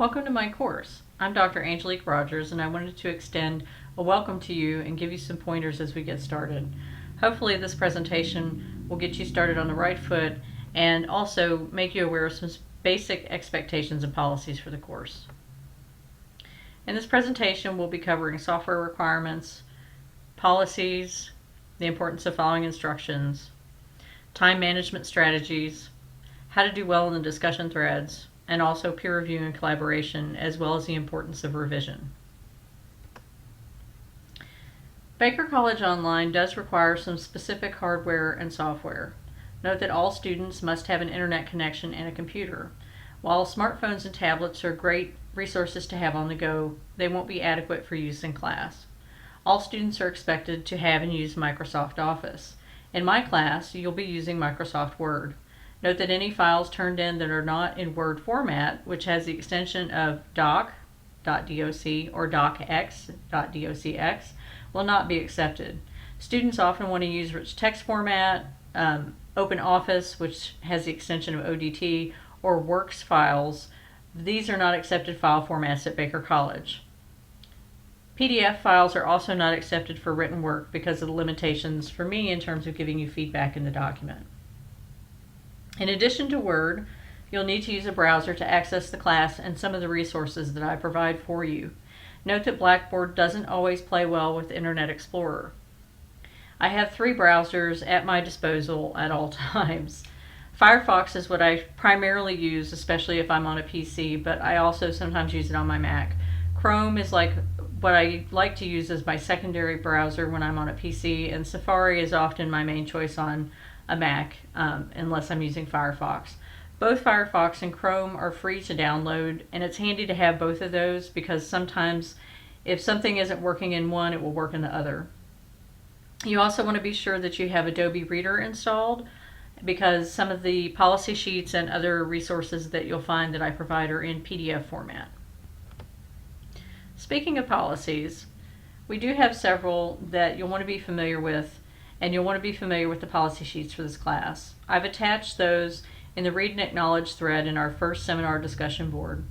Welcome to my course. I'm Dr. Angelique Rogers, and I wanted to extend a welcome to you and give you some pointers as we get started. Hopefully this presentation will get you started on the right foot and also make you aware of some basic expectations and policies for the course. In this presentation, we'll be covering software requirements, policies, the importance of following instructions, time management strategies, how to do well in the discussion threads, and also peer review and collaboration, as well as the importance of revision. Baker College Online does require some specific hardware and software. Note that all students must have an internet connection and a computer. While smartphones and tablets are great resources to have on the go, they won't be adequate for use in class. All students are expected to have and use Microsoft Office. In my class, you'll be using Microsoft Word. Note that any files turned in that are not in Word format, which has the extension of doc.doc or docx.docx, will not be accepted. Students often want to use rich text format, OpenOffice, which has the extension of ODT, or Works files. These are not accepted file formats at Baker College. PDF files are also not accepted for written work because of the limitations for me in terms of giving you feedback in the document. In addition to Word, you'll need to use a browser to access the class and some of the resources that I provide for you. Note that Blackboard doesn't always play well with Internet Explorer. I have 3 browsers at my disposal at all times. Firefox is what I primarily use, especially if I'm on a PC, but I also sometimes use it on my Mac. Chrome is like what I like to use as my secondary browser when I'm on a PC, and Safari is often my main choice on a Mac, unless I'm using Firefox. Both Firefox and Chrome are free to download, and it's handy to have both of those because sometimes if something isn't working in one, it will work in the other. You also want to be sure that you have Adobe Reader installed because some of the policy sheets and other resources that you'll find that I provide are in PDF format. Speaking of policies, we do have several that you'll want to be familiar with, and you'll want to be familiar with the policy sheets for this class. I've attached those in the Read and Acknowledge thread in our first seminar discussion board.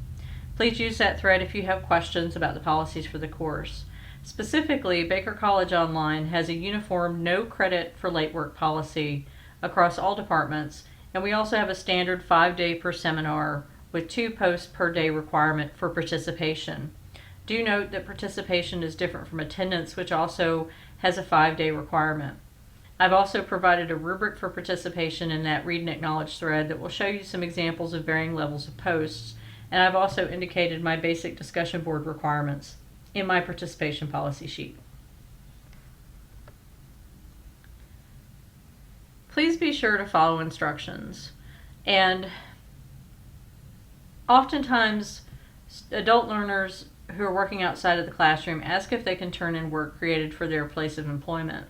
Please use that thread if you have questions about the policies for the course. Specifically, Baker College Online has a uniform no credit for late work policy across all departments, and we also have a standard 5-day per seminar with 2 posts per day requirement for participation. Do note that participation is different from attendance, which also has a 5-day requirement. I've also provided a rubric for participation in that Read and Acknowledge thread that will show you some examples of varying levels of posts, and I've also indicated my basic discussion board requirements in my participation policy sheet. Please be sure to follow instructions, and oftentimes adult learners who are working outside of the classroom ask if they can turn in work created for their place of employment.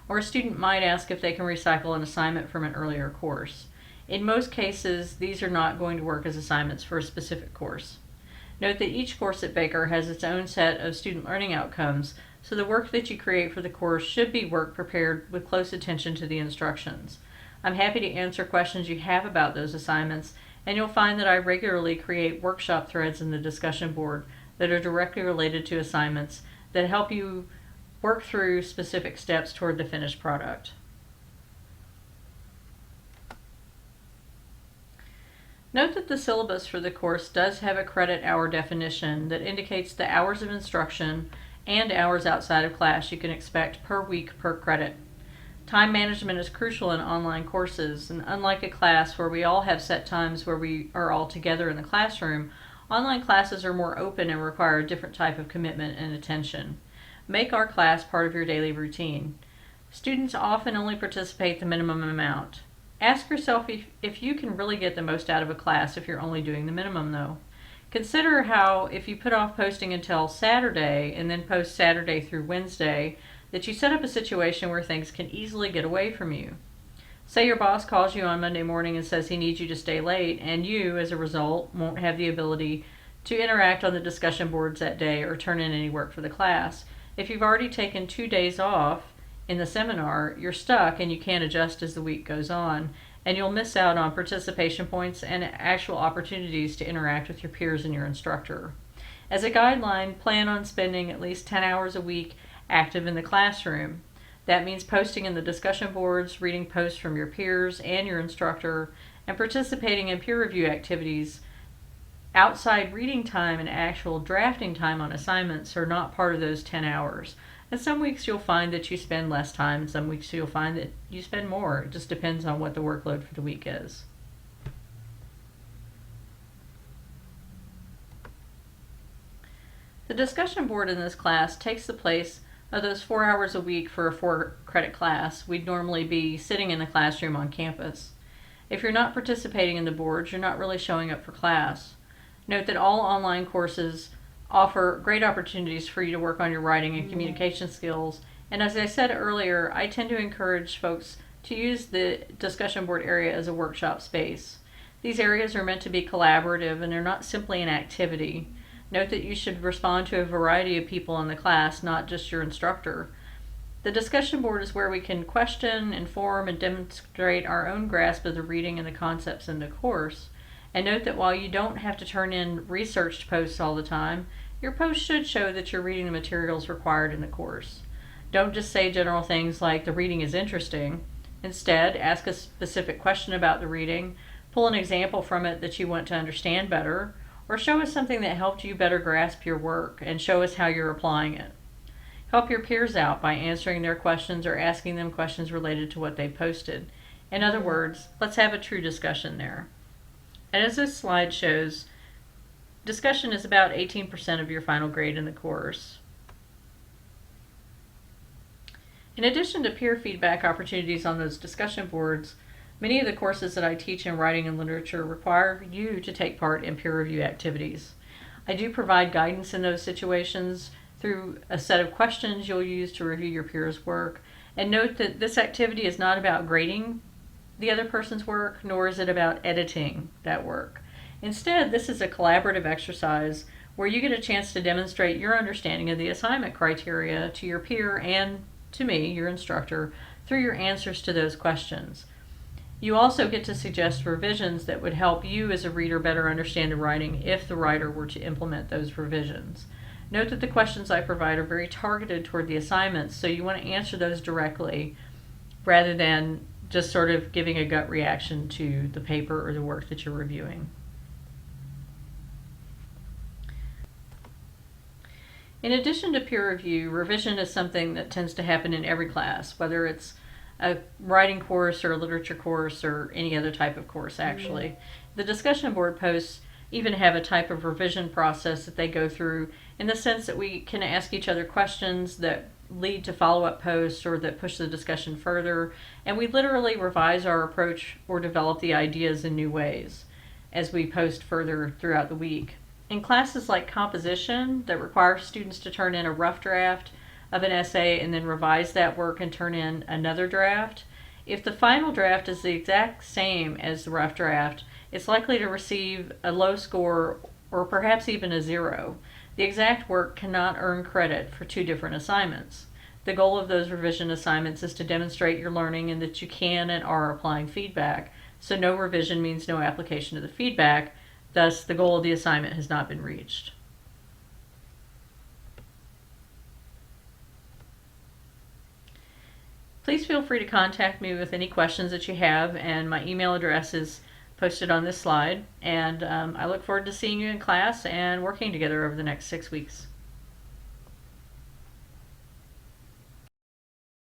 Or a student might ask if they can recycle an assignment from an earlier course. In most cases, these are not going to work as assignments for a specific course. Note that each course at Baker has its own set of student learning outcomes, so the work that you create for the course should be work prepared with close attention to the instructions. I'm happy to answer questions you have about those assignments, and you'll find that I regularly create workshop threads in the discussion board that are directly related to assignments that help you work through specific steps toward the finished product. Note that the syllabus for the course does have a credit hour definition that indicates the hours of instruction and hours outside of class you can expect per week per credit. Time management is crucial in online courses, and unlike a class where we all have set times where we are all together in the classroom, online classes are more open and require a different type of commitment and attention. Make our class part of your daily routine. Students often only participate the minimum amount. Ask yourself if you can really get the most out of a class if you're only doing the minimum though. Consider how if you put off posting until Saturday and then post Saturday through Wednesday, that you set up a situation where things can easily get away from you. Say your boss calls you on Monday morning and says he needs you to stay late, and you, as a result, won't have the ability to interact on the discussion boards that day or turn in any work for the class. If you've already taken 2 days off in the seminar, you're stuck and you can't adjust as the week goes on, and you'll miss out on participation points and actual opportunities to interact with your peers and your instructor. As a guideline, plan on spending at least 10 hours a week active in the classroom. That means posting in the discussion boards, reading posts from your peers and your instructor, and participating in peer review activities. Outside reading time and actual drafting time on assignments are not part of those 10 hours. And some weeks you'll find that you spend less time, and some weeks you'll find that you spend more. It just depends on what the workload for the week is. The discussion board in this class takes the place of those 4 hours a week for a 4-credit class. We'd normally be sitting in the classroom on campus. If you're not participating in the boards, you're not really showing up for class. Note that all online courses offer great opportunities for you to work on your writing and communication skills. And as I said earlier, I tend to encourage folks to use the discussion board area as a workshop space. These areas are meant to be collaborative and they're not simply an activity. Note that you should respond to a variety of people in the class, not just your instructor. The discussion board is where we can question, inform, and demonstrate our own grasp of the reading and the concepts in the course. And note that while you don't have to turn in researched posts all the time, your posts should show that you're reading the materials required in the course. Don't just say general things like the reading is interesting. Instead, ask a specific question about the reading, pull an example from it that you want to understand better, or show us something that helped you better grasp your work and show us how you're applying it. Help your peers out by answering their questions or asking them questions related to what they posted. In other words, let's have a true discussion there. And as this slide shows, discussion is about 18% of your final grade in the course. In addition to peer feedback opportunities on those discussion boards, many of the courses that I teach in writing and literature require you to take part in peer review activities. I do provide guidance in those situations through a set of questions you'll use to review your peers' work. And note that this activity is not about grading the other person's work, nor is it about editing that work. Instead, this is a collaborative exercise where you get a chance to demonstrate your understanding of the assignment criteria to your peer and to me, your instructor, through your answers to those questions. You also get to suggest revisions that would help you as a reader better understand the writing if the writer were to implement those revisions. Note that the questions I provide are very targeted toward the assignments, so you want to answer those directly rather than just sort of giving a gut reaction to the paper or the work that you're reviewing. In addition to peer review, revision is something that tends to happen in every class, whether it's a writing course or a literature course or any other type of course, actually. Mm-hmm. The discussion board posts even have a type of revision process that they go through in the sense that we can ask each other questions that lead to follow-up posts or that push the discussion further, and we literally revise our approach or develop the ideas in new ways as we post further throughout the week. In classes like composition that require students to turn in a rough draft of an essay and then revise that work and turn in another draft, if the final draft is the exact same as the rough draft, it's likely to receive a low score or perhaps even a 0. The exact work cannot earn credit for 2 different assignments. The goal of those revision assignments is to demonstrate your learning and that you can and are applying feedback, so no revision means no application of the feedback, thus the goal of the assignment has not been reached. Please feel free to contact me with any questions that you have, and my email address is posted on this slide, and I look forward to seeing you in class and working together over the next 6 weeks.